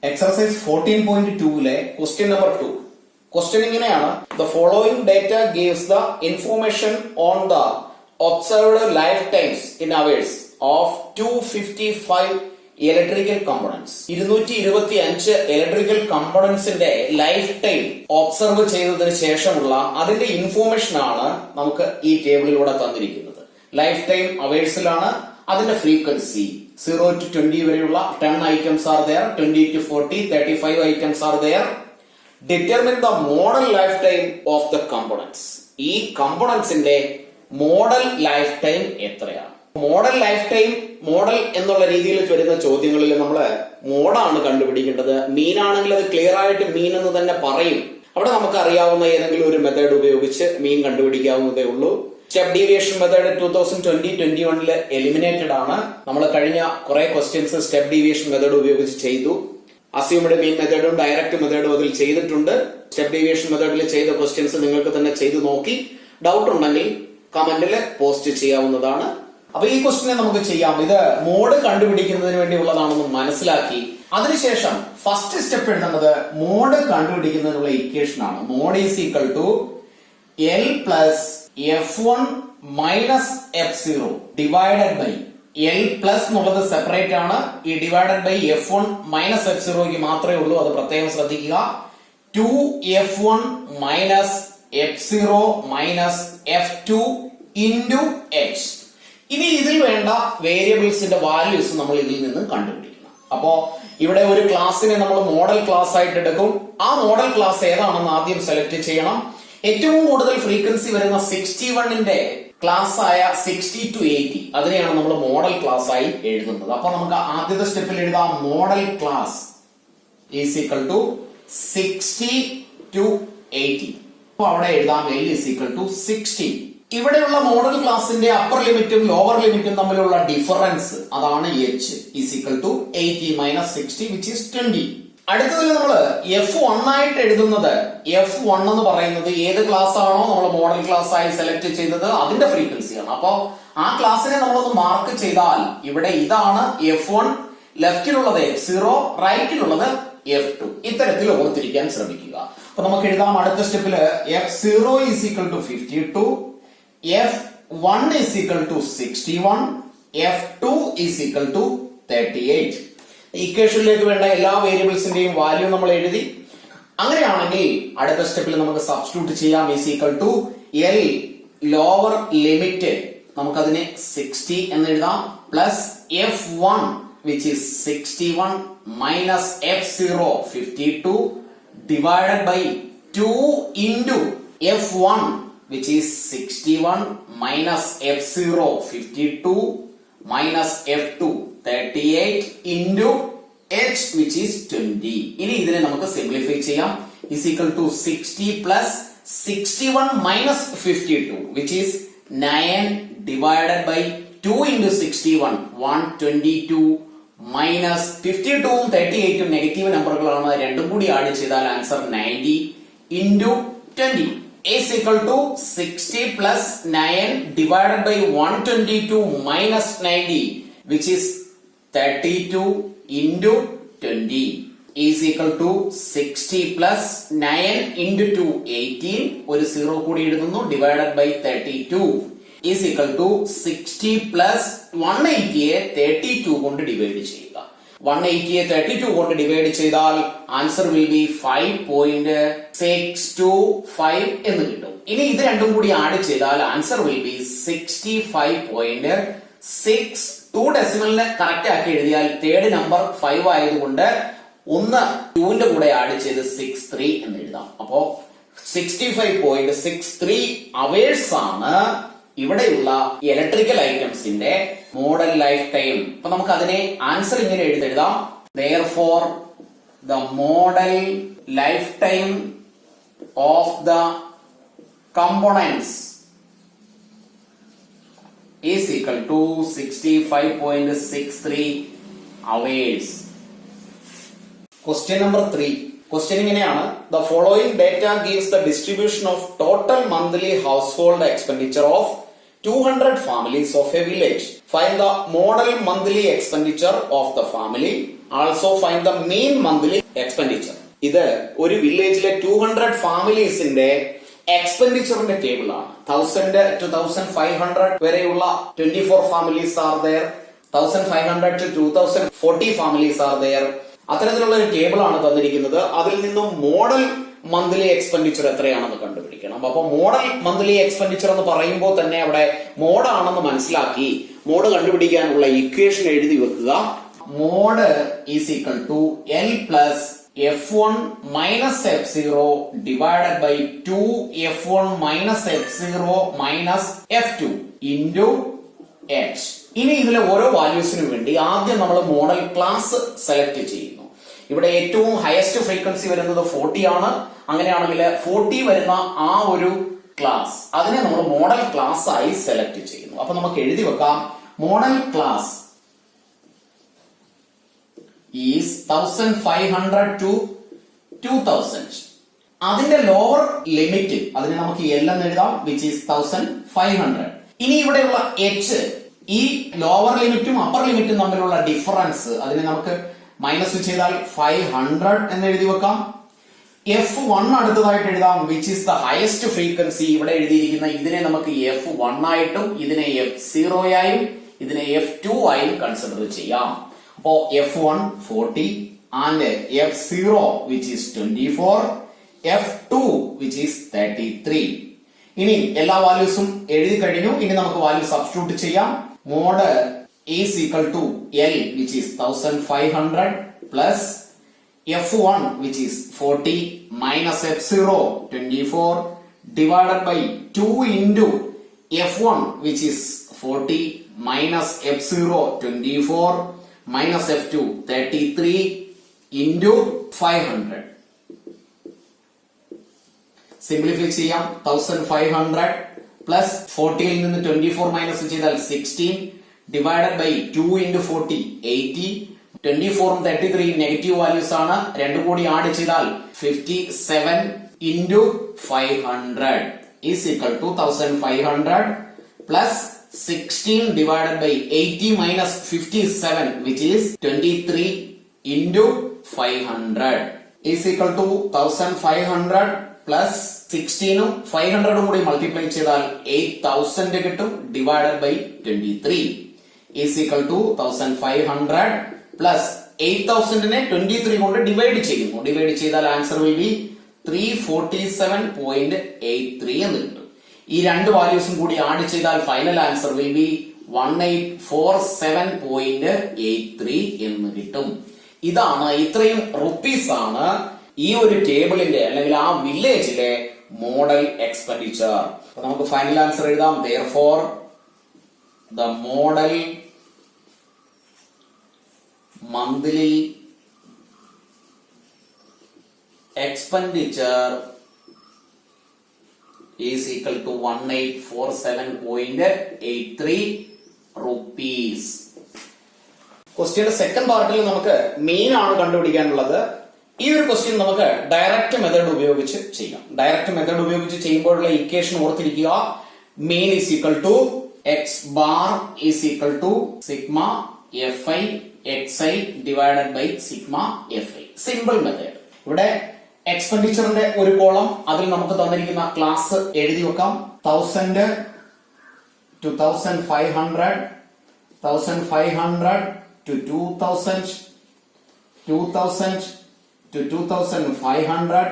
Exercise 14.2 question number 2. Question ഇങ്ങനെയാണ്. The following data gives the information on the observed lifetimes in hours of 255 electrical components. 225 electrical componentsന്റെ life time observe ചെയ്തതിനു ശേഷമുള്ള അതിന്റെ information ആണ് നമുക്ക് ഈ ടേബിളിലൂടെ തന്നിരിക്കുന്നത്. ലൈഫ് ടൈം അവേഴ്സിലാണ്. അതിന്റെ ഫ്രീക്വൻസി 0 to 20 വരെയുള്ള 10 items are there, 20 to 40, 35 items are there. Determine the model lifetime of the components. ഈ കമ്പോണൻസിന്റെ മോഡൽ ലൈഫ് ടൈം എത്രയാണ്? മോഡൽ ലൈഫ് ടൈം, മോഡൽ എന്നുള്ള രീതിയിൽ വരുന്ന ചോദ്യങ്ങളിൽ നമ്മൾ മോഡാണ് കണ്ടുപിടിക്കേണ്ടത്. മീൻ ആണെങ്കിൽ അത് ക്ലിയർ ആയിട്ട് മീൻ എന്ന് തന്നെ പറയും. അവിടെ നമുക്ക് അറിയാവുന്ന ഏതെങ്കിലും ഒരു മെത്തേഡ് ഉപയോഗിച്ച് മീൻ കണ്ടുപിടിക്കാവുന്നതേ ഉള്ളൂ. സ്റ്റെപ്പ് ഡീവിയേഷൻ മെത്തേഡ് 2020-21 എലിമിനേറ്റഡ് ആണ്. നമ്മൾ കഴിഞ്ഞ കുറെ ക്വസ്റ്റ്യൻസ് സ്റ്റെപ്പ് ഡീവിയേഷൻ മെത്തേഡ് ഉപയോഗിച്ച് ചെയ്തു. അസ്യൂംഡ് മീൻ മെത്തേഡും ഡയറക്റ്റ് മെത്തേഡും അതിൽ ചെയ്തിട്ടുണ്ട്. സ്റ്റെപ്പ് ഡീവിയേഷൻ മെത്തേഡിൽ ചെയ്ത ക്വസ്റ്റ്യൻസ് നിങ്ങൾക്ക് തന്നെ ചെയ്തു നോക്കി ഡൗട്ട് ഉണ്ടെങ്കിൽ കമന്റിൽ പോസ്റ്റ് ചെയ്യാവുന്നതാണ്. അപ്പൊ ഈ ക്വസ്റ്റ്യനെ നമുക്ക് ചെയ്യാം. ഇത് മോഡ് കണ്ടുപിടിക്കുന്നതിന് വേണ്ടിയുള്ളതാണെന്ന് മനസ്സിലാക്കി അതിനുശേഷം ഫസ്റ്റ് സ്റ്റെപ്പ് എഴുതുന്നത് മോഡ് കണ്ടുപിടിക്കുന്നതിനുള്ള ഇക്വേഷൻ ആണ്. Mode is equal to L plus F1 minus F0 divided by L plus എന്നുള്ളത് സെപ്പറേറ്റ് ആണ്. ഈ divided by F1 minus F0 മാത്രമേ ഉള്ളൂ. അത് പ്രത്യേകം ശ്രദ്ധിക്കുക. 2F1 minus F0 minus F2 into H. ഇനി ഇതിൽ വേണ്ട വേരിയബിൾസിന്റെ വാല്യൂസ് നമ്മൾ ഇതിൽ നിന്ന് കണ്ടുപിടിക്കണം. അപ്പോ ഇവിടെ ഒരു ക്ലാസ്സിനെ നമ്മൾ മോഡൽ ക്ലാസ് ആയിട്ട് എടുക്കും. ആ മോഡൽ ക്ലാസ് ഏതാണെന്ന് ആദ്യം സെലക്ട് ചെയ്യണം. ഏറ്റവും കൂടുതൽ ഫ്രീക്വൻസി വരുന്ന 61ന്റെ ക്ലാസ് ആയ 60 to 80 അതിനെയാണ് നമ്മൾ മോഡൽ ക്ലാസ് ആയി എഴുതുന്നത്. അപ്പൊ നമുക്ക് ആദ്യത്തെ സ്റ്റെപ്പിൽ എഴുതാം modal class is equal to 60 to 80. അപ്പൊ അവിടെ എഴുതാം L ഈസ് ഈക്വൽ ടു 60. ഇവിടെയുള്ള മോഡൽ ക്ലാസിന്റെ അപ്പർ ലിമിറ്റും ലോവർ ലിമിറ്റും തമ്മിലുള്ള ഡിഫറൻസ് അതാണ് H is equal to 80 minus 60 which is 20. അടുത്തതിൽ നമ്മൾ F1 ആയിട്ട് എഴുതുന്നത്, F1 എന്ന് പറയുന്നത് ഏത് ക്ലാസ് ആണോ നമ്മൾ മോഡൽ ക്ലാസ് ആയി സെലക്ട് ചെയ്തത് അതിന്റെ ഫ്രീക്വൻസിയാണ്. അപ്പോ ആ ക്ലാസ്സിനെ നമ്മളൊന്ന് മാർക്ക് ചെയ്താൽ ഇവിടെ ഇതാണ് F1, ലെഫ്റ്റിലുള്ളത് F0, റൈറ്റിലുള്ളത് F2. ഇത്തരത്തിൽ ഓർത്തിരിക്കാൻ ശ്രമിക്കുക. അപ്പൊ നമുക്ക് എഴുതാം അടുത്ത സ്റ്റെപ്പില് F0 is equal to 52, F1 is equal to 61, F2 is equal to 38. ഇക്വേഷനിലേക്ക് വേണ്ട എല്ലാ വേരിയബിൾസിന്റെയും വാല്യൂ നമ്മൾ എഴുതി. അങ്ങനെയാണെങ്കിൽ അടുത്ത സ്റ്റെപ്പിൽ നമുക്ക് സബ്സ്റ്റിറ്റ്യൂട്ട് ചെയ്യാം. Is equal to L lower limit നമുക്കതിനെ 60 എന്ന് എഴുതാം plus F1 which is 61 minus F0 52 divided by 2 into F1 which is 61 minus F0 52 minus F2 38 into H which is 20. ഇനി ഇതിനെ നമുക്ക് സിംപ്ലിഫൈ ചെയ്യാം. is equal to 60 plus 61 minus 52 which is 9 divided by 2 into 61 122 minus 52 ഉം 38 ഉം negative നമ്പറുകളാണ്. രണ്ടും കൂടി add ചെയ്താൽ answer 90 into 20 is equal to 60 plus 9 divided by 122 minus 90 which is 32 into 20 is equal to 60 plus 9 into 2 18 ഒരു 0 കൂടി എഴുതുന്നു divided by 32 is equal to 60 plus 180യെ 32 കൊണ്ട് divide ചെയ്യുക. 180യെ 32 കൊണ്ട് ഡിവൈഡ് ചെയ്താൽ ആൻസർ വിൽ ബി 5.625 എന്ന് കിട്ടും. ഇനി ഇത് രണ്ടും കൂടി ആഡ് ചെയ്താൽ ആൻസർ വിൽ ബി 65.6. 2 ഡെസിമലിനെ കറക്റ്റ് ആക്കി എഴുതിയാൽ തേർഡ് നമ്പർ 5 ആയതുകൊണ്ട് ഒന്ന് 2ന്റെ കൂടെ ആഡ് ചെയ്ത് 63 എന്ന് എഴുതാം. അപ്പോ 65.63 അവേഴ്സ് ആണ് ഇവിടെയുള്ള ഇലക്ട്രിക്കൽ ഐറ്റംസിന്റെ മോഡൽ ലൈഫ് ടൈം. അപ്പൊ നമുക്ക് അതിനെ ആൻസർ ഇങ്ങനെ എഴുതാം. Therefore the model lifetime of the components is equal to 65.63 hours. Question number 3. Question ഇങ്ങനെയാണ്. The following data gives the distribution of total monthly household expenditure of 200 families of a village. Find the model monthly expenditure of the family also find the main monthly expenditure. ഇത് ഒരു വില്ലേജിലെ 200 ഫാമിലീസിന്റെ എക്സ്പെൻഡിച്ചറിന്റെ table ആണ്. 1000 to 1500 വരെയുള്ള 24 families are there. 1500 to 2040 families are there. അത്തരത്തിലുള്ള ഒരു table ആണ് തന്നിരിക്കുന്നത്. അതിൽ നിന്നും മോഡൽ മന്ത്ലി എക്സ്പെൻഡിച്ചർ എത്രയാണെന്ന് കണ്ടുപിടിക്കണം. അപ്പൊ മോഡൽ മന്ത്ലി എക്സ്പെൻഡിച്ചർ എന്ന് പറയുമ്പോൾ തന്നെ അവിടെ മോഡ് ആണെന്ന് മനസ്സിലാക്കി മോഡ് കണ്ടുപിടിക്കാനുള്ള ഇക്വേഷൻ എഴുതി വെക്കുക. Mode is equal to L plus F1 minus F0 divided by 2 F1 minus F0 minus F2 into H. ഇനി ഇതിലെ ഓരോ വാല്യൂസിനും വേണ്ടി ആദ്യം നമ്മൾ മോഡൽ ക്ലാസ് സെലക്ട് ചെയ്യുന്നു. ഇവിടെ ഏറ്റവും ഹയസ്റ്റ് ഫ്രീക്വൻസി വരുന്നത് 40 ആണ്. അങ്ങനെയാണെങ്കിൽ 40 വരുന്ന ആ ഒരു ക്ലാസ് അതിനെ നമ്മൾ മോഡൽ ക്ലാസ് ആയി സെലക്ട് ചെയ്യുന്നു. അപ്പൊ നമുക്ക് എഴുതി വെക്കാം മോഡൽ ക്ലാസ് is 1500 to 2000. അതിന്റെ ലോവർ ലിമിറ്റ് അതിനെ നമുക്ക് L എന്ന് എഴുതാം, വിച്ച് ഈസ് 1500. ഇനി ഇവിടെയുള്ള H, ഈ ലോവർ ലിമിറ്റും അപ്പർ ലിമിറ്റും തമ്മിലുള്ള ഡിഫറൻസ് അതിനെ നമുക്ക് മൈനസ് ചെയ്താൽ 500 എന്ന് എഴുതി വെക്കാം. F1 അടുത്തതായിട്ട് എഴുതാം, which is the highest frequency. ഇവിടെ എഴുതിയിരിക്കുന്ന ഇതിനെ നമുക്ക് F1 ആയിട്ടും ഇതിനെ F0 ആയും ഇതിനെ F2 ആയും കൺസിഡർ ചെയ്യാം. അപ്പോ F1 40 and F0 which is 24, F2 which is 33. ഇനി എല്ലാ വാല്യൂസും എഴുതി കഴിഞ്ഞു. ഇനി നമുക്ക് വാല്യൂ സബ്സ്റ്റിറ്റ്യൂട്ട് ചെയ്യാം. Mode is equal to L which is 1500 plus F1 which is 40 minus F0 24 divided by 2 into F1 which is 40 minus F0 24 minus F2 33 into 500. Simplify ചെയ്യാം. 1500 plus 40 ൽ നിന്ന് 24 മൈനസ് ചെയ്താൽ 16 ഡിവൈഡഡ് ബൈ 2 into 40 80. 24 ഉം 33 negative values ആണ്. രണ്ടും കൂടി add ചെയ്താൽ 57 into 500 is equal to 1500 plus 16 divided by 80 minus 57 which is 23 into 500 is equal to 1500 plus 16 ഉം 500 ഉം കൂടി മൾട്ടിപ്ലൈ ചെയ്താൽ 8000 കിട്ടും. Divided by 23 is equal to 1500 plus 8000നെ 23 കൊണ്ട് ഡിവൈഡ് ചെയ്യുന്നു. ഡിവൈഡ് ചെയ്താൽ ആൻസർ വിൽ ബി 347.83 എന്ന് കിട്ടും. ഈ രണ്ട് വാല്യൂസും കൂടി ആഡ് ചെയ്താൽ ഫൈനൽ ആൻസർ വിൽ ബി 1847.83 എന്ന് കിട്ടും. ഇതാണ്, ഇത്രയും റുപ്പീസ് ആണ് ഈ ഒരു ടേബിളിന്റെ അല്ലെങ്കിൽ ആ വില്ലേജിലെ മോഡൽ എക്സ്പെൻഡിച്ചർ. നമുക്ക് ഫൈനൽ ആൻസർ എഴുതാം. therefore the model monthly expenditure is equal to 1847.83 rupees. ക്വസ്റ്റ്യന്റെ second പാർട്ടിൽ നമുക്ക് മെയിൻ ആണ് കണ്ടുപിടിക്കാനുള്ളത്. ഈ ഒരു ക്വസ്റ്റ്യൻ നമുക്ക് ഡയറക്റ്റ് മെത്തേഡ് ഉപയോഗിച്ച് ചെയ്യാം. ഡയറക്റ്റ് മെത്തേഡ് ഉപയോഗിച്ച് ചെയ്യുമ്പോഴുള്ള ഇക്വേഷൻ ഓർത്തിരിക്കുക. Mean is equal to x bar is equal to sigma f i x i divided by sigma f i. Simple method. ഇവിടെ എക്സ്പെൻഡിച്ചറിന്റെ ഒരു കോളം, അതിൽ നമുക്ക് തന്നിരിക്കുന്ന ക്ലാസ് എഴുതി വെക്കാം. 1000 to 1500, 1500 to 2000, 2000 to 2500,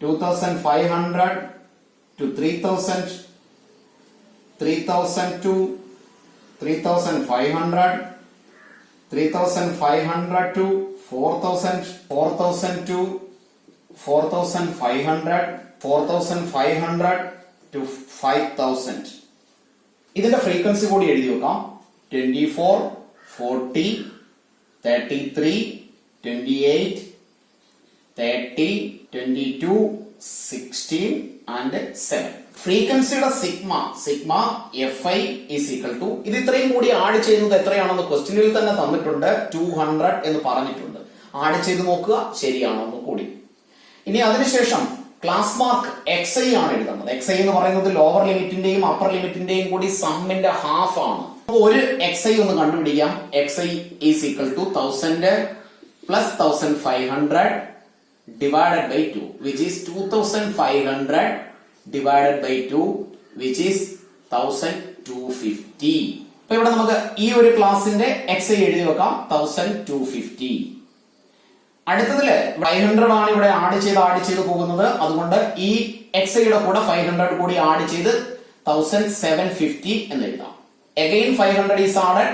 2500 to 3000, 3000 to 3500, 3500 to 4000, 4000 to 4500, 4500 to 5000. ഇതിന്റെ frequency കൂടി എഴുതി വെക്കാം. 24, 40, 33, 28, 30, 22, 16 and 7. ഫ്രീക്വൻസിയുടെ sigma f i is equal to, ഇത് ഇത്രയും കൂടി ആഡ് ചെയ്യുന്നത് എത്രയാണെന്ന് ക്വസ്റ്റ്യനിൽ തന്നെ തന്നിട്ടുണ്ട്. 200 എന്ന് പറഞ്ഞിട്ടുണ്ട്. ആഡ് ചെയ്ത് നോക്കുക ശരിയാണോ എന്ന് കൂടി. ഇനി അതിനുശേഷം ക്ലാസ് മാർക്ക് എക്സ് ഐ ആണ് എഴുതുന്നത്. എക്സ് ഐ എന്ന് പറയുന്നത് ലോവർ ലിമിറ്റിന്റെയും അപ്പർ ലിമിറ്റിന്റെയും കൂടി സമ്മിന്റെ ഹാഫ് ആണ്. ഒരു xi ഒന്ന് കണ്ടുപിടിക്കാം. xi is equal to 1000 plus 1500 divided by 2, which is 2500 divided by 2, which is 1250. അപ്പൊ ഇവിടെ നമുക്ക് ഈ ഒരു ക്ലാസിന്റെ xi എഴുതി വെക്കാം 1250. അടുത്തതില് 500 ആണ് ഇവിടെ ആഡ് ചെയ്ത് പോകുന്നത്. അതുകൊണ്ട് ഈ xi യുടെ കൂടെ 500 കൂടി ആഡ് ചെയ്ത് 1750 എന്ന് എഴുതാം. Again 500 is added,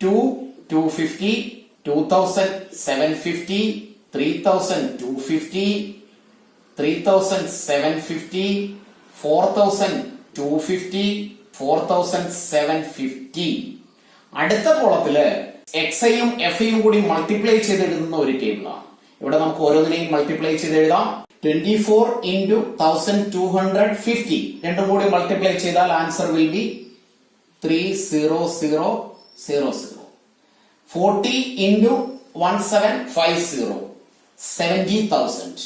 250, 2750, 3250, 3750, 4250, 4750. അടുത്ത കോളത്തില് xiയും fiയും കൂടി മൾട്ടിപ്ലൈ ചെയ്ത് എഴുതുന്ന ഒരു ടേബിളാണ്. ഇവിടെ നമുക്ക് ഓരോന്നിനെയും മൾട്ടിപ്ലൈ ചെയ്ത് എഴുതാം. 24 into 1250 രണ്ടും കൂടി മൾട്ടിപ്ലൈ ചെയ്താൽ answer will be 30000. 40 into 1750 70,000.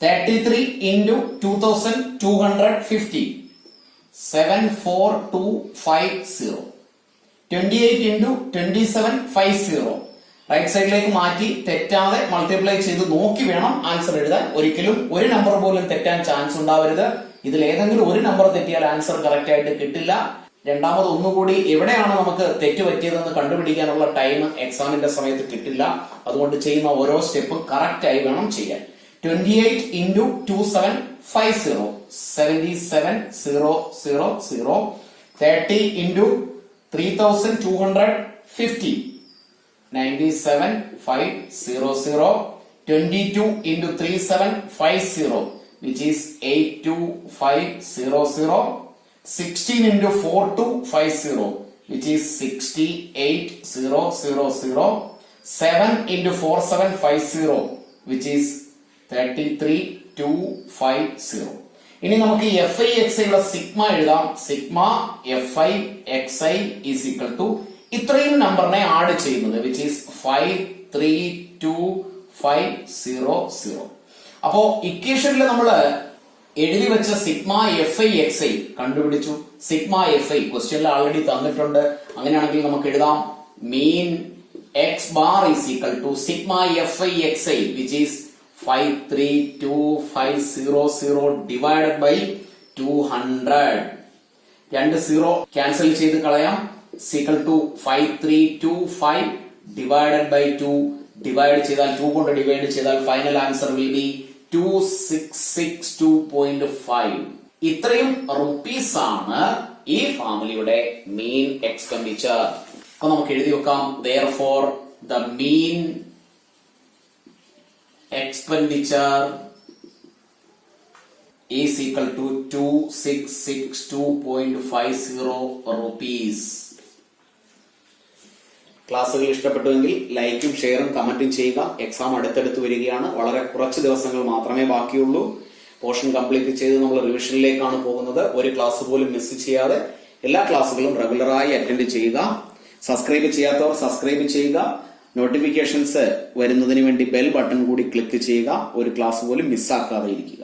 33 into 2250 74250. 28 into 2750. Right സൈഡിലേക്ക് മാറ്റി തെറ്റാതെ മൾട്ടിപ്ലൈ ചെയ്ത് നോക്കി വേണം ആൻസർ എഴുതാൻ. ഒരിക്കലും ഒരു നമ്പർ പോലും തെറ്റാൻ ചാൻസ് ഉണ്ടാവരുത്. ഇതിൽ ഏതെങ്കിലും ഒരു നമ്പർ തെറ്റിയാൽ ആൻസർ കറക്റ്റ് ആയിട്ട് കിട്ടില്ല. രണ്ടാമത് ഒന്നുകൂടി എവിടെയാണ് നമുക്ക് തെറ്റ് പറ്റിയതെന്ന് കണ്ടുപിടിക്കാനുള്ള ടൈം എക്സാമിന്റെ സമയത്ത് കിട്ടില്ല. അതുകൊണ്ട് ചെയ്യുന്ന ഓരോ സ്റ്റെപ്പും കറക്റ്റ് ആയി വേണം ചെയ്യാൻ. 28 into 2750 77000. 30 into 3250 97500. 22 into 3750, which is 82500. 16 into 4250, which is 68000. 7 into 4750, which is 33250. ഇനി നമുക്ക് fi xi യുടെ സിഗ്മ എഴുതാം. Sigma fi xi is equal to ഇത്രയും നമ്പറിനെ ആഡ് ചെയ്യുന്നത്, which is 53250. അപ്പോ ഇക്വേഷനിൽ നമ്മൾ എഴുതി വെച്ച സിഗ്മ fi xi കണ്ടുപിടിച്ചു. സിഗ്മ fi ക്വസ്റ്റ്യനിൽ ആൾറെഡി തന്നിട്ടുണ്ട്. അങ്ങനെയാണെങ്കിൽ നമുക്ക് എഴുതാം മീൻ x bar is equal to sigma fi xi, which is 53250 divided by 200. രണ്ട് സീറോ ക്യാൻസൽ ചെയ്ത് കളയാം. equal to 5325 divided by 2. Divide ചെയ്താൽ 2 കൊണ്ട് ഡിവൈഡ് ചെയ്താൽ ഫൈനൽ ആൻസർ വിൽ ബി 2662.5. ഇത്രയും റുപ്പീസ് ആണ് ഈ ഫാമിലിയുടെ മെയിൻ എക്സ്പെൻഡിച്ചർ. അപ്പൊ നമുക്ക് എഴുതി വെക്കാം. therefore the mean expenditure is equal to 2662.50 rupees. ക്ലാസ്സുകൾ ഇഷ്ടപ്പെട്ടുവെങ്കിൽ ലൈക്കും ഷെയറും കമന്റും ചെയ്യുക. എക്സാം അടുത്തടുത്ത് വരികയാണ്. വളരെ കുറച്ച് ദിവസങ്ങൾ മാത്രമേ ബാക്കിയുള്ളൂ. പോർഷൻ കംപ്ലീറ്റ് ചെയ്ത് നമ്മൾ റിവിഷനിലേക്കാണ് പോകുന്നത്. ഒരു ക്ലാസ് പോലും മിസ് ചെയ്യാതെ എല്ലാ ക്ലാസ്സുകളും റെഗുലറായി അറ്റൻഡ് ചെയ്യുക. സബ്സ്ക്രൈബ് ചെയ്യാത്തവർ സബ്സ്ക്രൈബ് ചെയ്യുക. നോട്ടിഫിക്കേഷൻസ് വരുന്നതിന് വേണ്ടി ബെൽ ബട്ടൺ കൂടി ക്ലിക്ക് ചെയ്യുക. ഒരു ക്ലാസ് പോലും മിസ്സാക്കാതെ ഇരിക്കുക.